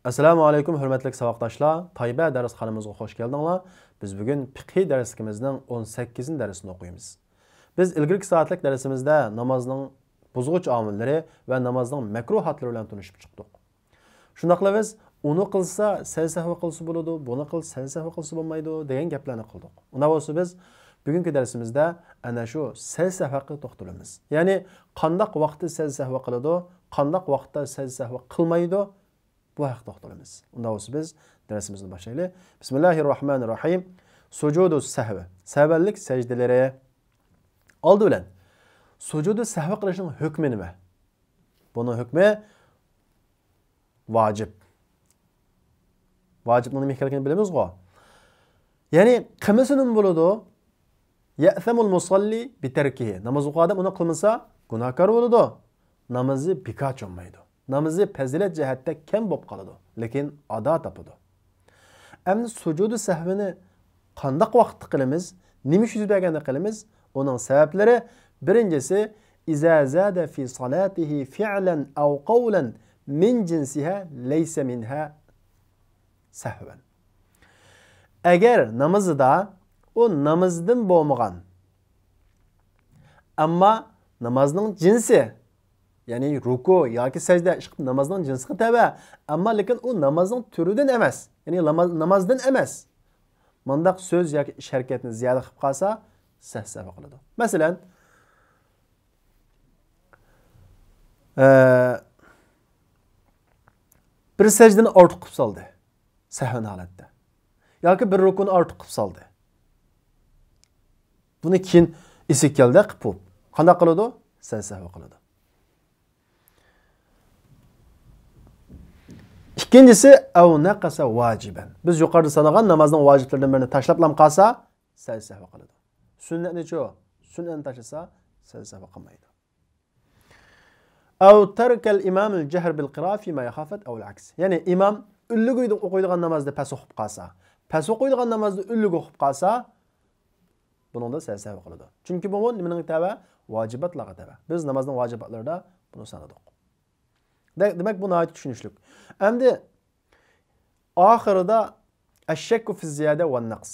Assalomu alaykum hurmatli saboqdoshlar. Tayba darsxonamizga xush keldinglar. Biz bugun fiqh darsimizning 18-darsini o'qiymiz. Biz ilgirki soatlik darsimizda namozning buzg'uch omillari va namozning makruh hollari bilan tanishib chiqdik. Shundaqla biz uni qilsa sahva qilsa bo'ladi, buni qilsa sahva qilsa bo'lmaydi degan gaplarni qildik. Unda bo'lsa biz bugungi darsimizda ana shu sahvaga to'xtalamiz. Ya'ni qandoq vaqtda sahva qiladi, qandoq vaqtda sahva qilmaydi bu haqda to'xtalamiz. Unda bo'lsa biz darsimizni boshlaylik. Bismillahirrohmanirrohim. Sujudus sahvi. Savallik sajdalari. Oldi bilan sujudu sahvi qilishning hukmi nima? Buning hukmi vojib. Vojibning nima ekanligini bilamiz-ku. Ya'ni qilmasa nima bo'ladi? Ya'thamul musalli bi tarkihi. Namoz o'qiydi, uni qilmasa gunohkor bo'ladi. Namozi bekor bo'lmaydi. Namozi fazilat jihatda kam bo'lib qoladi, lekin ado topadi. Endi sujudu sahvini qanday vaqtda qilamiz, nima yuz berganda qilamiz? Uning sabablari birinchisi iza zada fi salatihi fi'lan aw qawlan min jinsiha laysa minha sahvan. Agar namozida o namozdan bo'lmagan, ammo namozning jinsi ya'ni ruku yoki sajda ishqib namozning jinsiga tabi, ammo lekin u namozning turidan emas, ya'ni namozdan emas. Mundaq so'z yoki ish harakatni ziyoda qilib qolsa, sahva qiladi. Masalan, bir sajdani ortiq qilib soldi, sahva holatda. Yoki bir rukuni ortiq qilib soldi. Buni keyin esi keldi qilib, qanday qiladi? Sahva qiladi. İkincisi ev naqasa vaciben. Biz yuqorida sanagan namozning vojiblaridan birini tashlab qolsa, sahva qiladi. Sunnatni-chi? Sunnatni tashlasa, sahva qilmaydi. Ev tarkal imam al-jahr bil qira'a fi ma yakhafat aw al-aks. Ya'ni imom ulluq o'qiydigan namozda pas o'qib qolsa, pas o'qiydigan namozda ulluq o'qib qolsa, buningda sahva qiladi. Chunki bu nimaning tabi? Vojibatlarga tabi. Biz namozning vojibatlarida buni sanadik. Demek bu nihayet düşünüşlük. Endi ahirida ash-shakku fi ziyada va naqs.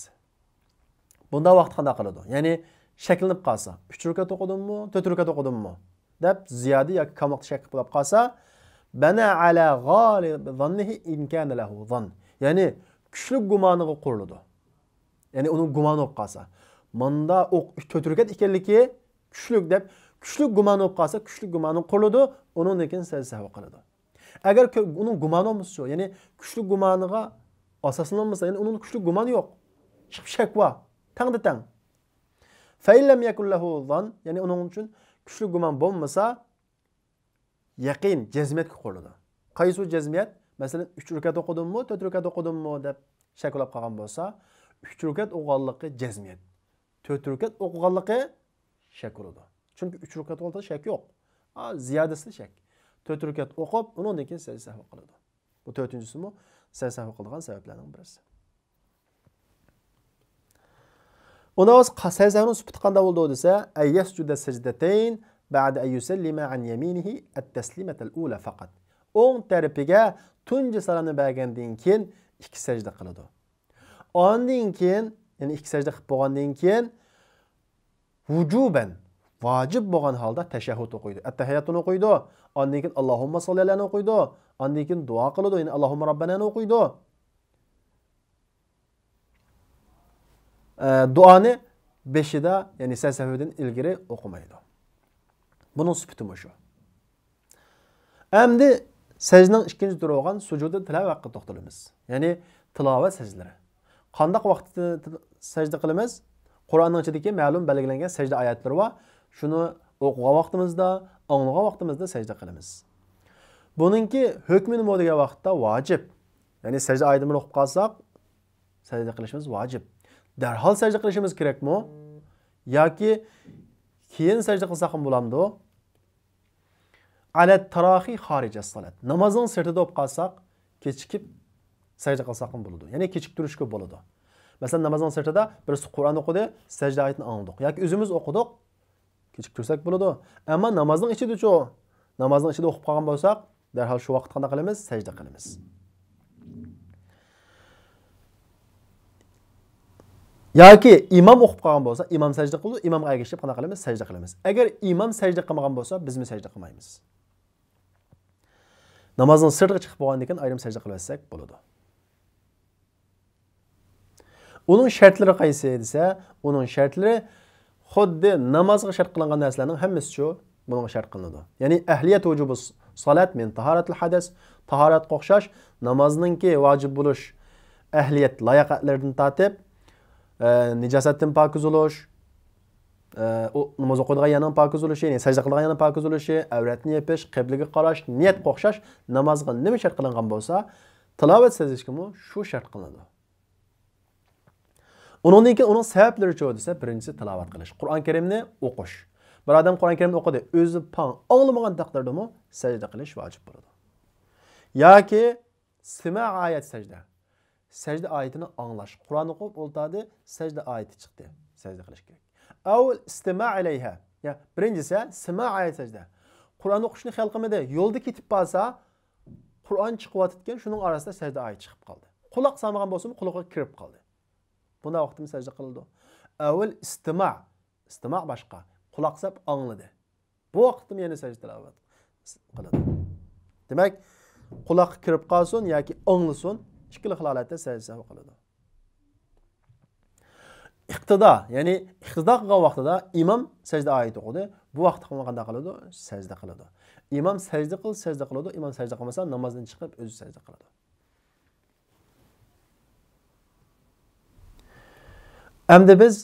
Bunda vaqt qanday qiladi? Ya'ni shaklinib qolsa, 3 rakat o'qidimmi, 4 rakat o'qidimmi deb ziyada yoki kamroq shak qilib qolsa, bana ala ghalib dhannihi in kana lahu dhann. Ya'ni kuchli gumoniga quriladi. Ya'ni uning gumoni bo'lib qolsa, menda 4 rakat ekanligi kuchli deb kuchli gumon bo'lib qolsa, kuchli gumoni quriladi, uning lekin sahva qiladi. Agar uning gumoni bo'lmasa, ya'ni kuchli gumoniga asoslanmasa, ya'ni uning kuchli gumoni yo'q. Shak bor, tangda tang. Fa illam yakul lahu dhann, ya'ni uning uchun kuchli gumon bo'lmasa, yaqin jazmiyatga quriladi. Qaysi jazmiyat? Masalan, 3 rakat o'qidimmi, 4 rakat o'qidimmi deb shaklab qolgan bo'lsa, 3 rakat o'qiganligi jazmiyat. 4 rakat o'qiganligi shak bo'ladi. Çünkü 3 rakat olsa şak yok. Ziyadesi şak. 4 rakat o'qib, undan keyin sahva qiladi. Bu 4-inchisi mu? Sahva qilgan sabablarning birisi. Unda o'z sahvaning sifati qanday bo'ldi desa, ayyasjuda sajdatayn ba'da an yusallima an yaminihi at-taslimata al-ula faqat. O'ng tarafiga tunji salomni bergandan keyin 2 sajda qiladi. Ondan keyin, ya'ni 2 sajda qilib bo'lgandan keyin vujuban vacib bo'lgan holda tashahhud o'qiydi. At-tahiyyatni o'qiydi. Ondan keyin Allohumma solli alayhi o'qiydi. Ondan keyin duo qiladi, ya'ni Allohumma robbanani o'qiydi. Duoni 5ida, ya'ni sahvadan ilgari o'qimaydi. Buning sifati shu. Endi sajdaning ikkinchi turi bo'lgan sujudi tilovatga to'xtalamiz. Ya'ni tilovat sajdalari. Qanday vaqtda sajda qilamiz? Qur'onning ichidagi ma'lum belgilangan sajda oyatlari bor. Shuni o'qigan vaqtimizda, anglagan vaqtimizda sajda qilamiz. Buningki hukmi nima degan vaqtda vojib. Ya'ni sajda oyatini o'qib qolsak, sajda qilishimiz vojib. Darhol sajda qilishimiz kerakmi? Yoki keyin sajda qilsak ham bo'lamdi? Ala tarahi xorij as-salat. Namozning sirtida o'qib qolsak, kechikib sajda qilsak ham bo'ladi. Ya'ni kechik turishga bo'ladi. Masalan, namozning sirtida birisi Qur'on o'qidi, sajda oyatini angladik. Yoki o'zimiz o'qidik, kechik tursak bo'ladi. Ammo namozning ichida-chi, namozning ichida o'qib qolgan bo'lsak, darhol shu vaqt qanday qilamiz? Sajda qilamiz. yoki imom o'qib qolgan bo'lsa, imom sajda qildi, imomga ergashib qana qilamiz, sajda qilamiz. Agar imom sajda qilmagan bo'lsa, biz mi sajda qilmaymiz. Namozning sirtiga chiqib bo'lgandan keyin ayrim sajda qilsak bo'ladi. Uning shartlari qaysi desa, uning shartlari xuddi namozga shart qilingan narsalarning hammasi shu bunga shart qilinadi. Ya'ni ahliyat vujubus salat min taharatul hadas, tahorat qo'xshash namozninki vojib bo'lish ahliyat layoqatlardan tortib, nijosatdan pokiz bo'lish, namoz o'qiydigan yana pokiz bo'lishi, ya'ni sajda qilgan yana pokiz bo'lishi, avratni yepish, qibliga qarash, niyat qo'xshash namozga nima shart qilingan bo'lsa, tilovat sezishga shu shart qilinadi. Undan keyin uning sabablari cho'q desa, birinchisi tilovat qilish, Qur'on Karimni o'qish. Bir odam Qur'on Karimni o'qidi, o'zi pan anglamagan taqdirda sajda qilish vojib bo'ladi. Yoki sima oyat sajda. Sajda oyatini anglash. Qur'on o'qib o'ltadi, sajda oyati chiqdi. Sajda qilish kerak. Avval istima' alayha. Ya, birinchisi sima oyat sajda. Qur'on o'qishni xayol qilmadi, yo'lda ketib qolsa, Qur'on chiqib o'tgan, shuning orasida sajda oyati chiqib qoldi. Quloq solmagan bo'lsa, quloqqa kirib qoldi. Bunda vaqtimiz sajda qildi. Avval istima' boshqa. Quloq solib angladi. Bu vaqtim yana sajda tilovat qiladi. Demak, quloqqa kirib qolsin yoki anglasin, ikkili holatda sajda qiladi. Iqtido, ya'ni iqtido qilgan vaqtida imom sajda oyati o'qidi. Bu vaqtda qanday qiladi? Sajda qiladi. Imom sajda qiladi, imom sajda qilmasa namozdan chiqib o'zi sajda qiladi. Endi biz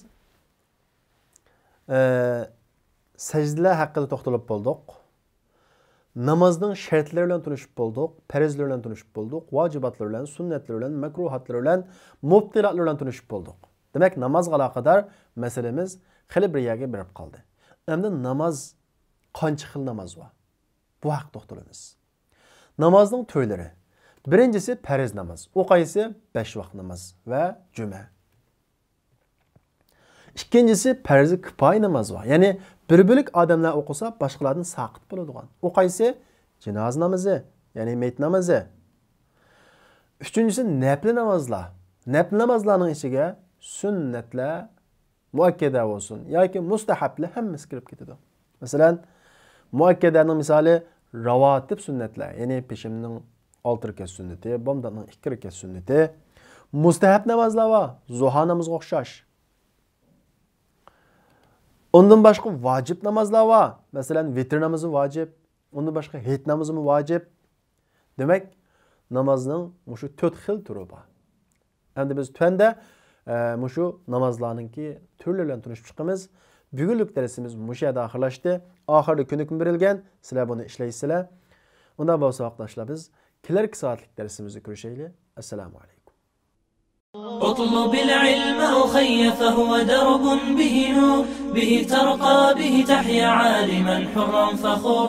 sajdalar haqida to'xtalib bo'ldik. Namozning shartlari bilan tanishib bo'ldik, farzlar bilan tanishib bo'ldik, vojibatlar bilan, sunnatlar bilan, makruhatlar bilan, mubtilatlar bilan tanishib bo'ldik. Demak, namozga aloqador masalamiz xili bir yerga berib qoldi. Endi namoz qancha xil namoz bor? Bu haqda to'xtalamiz. Namozning turlari. Birinchisi farz namoz. U qaysi? 5 vaqt namoz va juma. İkincisi farz kifoya namoz var. Ya'ni bir bo'lik odamlar o'qisa, boshqalardan saqit bo'ladigan. U qaysi? Jinoz namozi, ya'ni mayit namozi. Üçüncüsü nafil namozlar. Nafil namozlarning ichiga sunnatlar muakkada bo'lsin yoki mustahablar hammasi kirib ketadi. Masalan, muakkadaning misoli ravotib sunnatlar, ya'ni peshimning 6 rakat sunnati, bomdonning 2 rakat sunnati. Mustahab namozlar var. Zuha namoziga o'xshash. Ondan başqa vacib namazlar var. Mesela vitr namazı vacib. Ondan başqa heyt namazı mı vacib? Demek namazının şu 4 xil turi var. Endi biz tövende şu namazlarınki türleriyle tanışıp çıkımız. Bugünlük dersimiz muşa daxillaştı. Ahirde künükün verilgen. Sizler bunu işleysizler. Ondan başqa arkadaşlar biz kilerki saatlik dersimizi görüşeyle. Esselamu aleyküm. اطلب العلم أخي فهو درب به نور به ترقى به تحيا عالما حرا فخور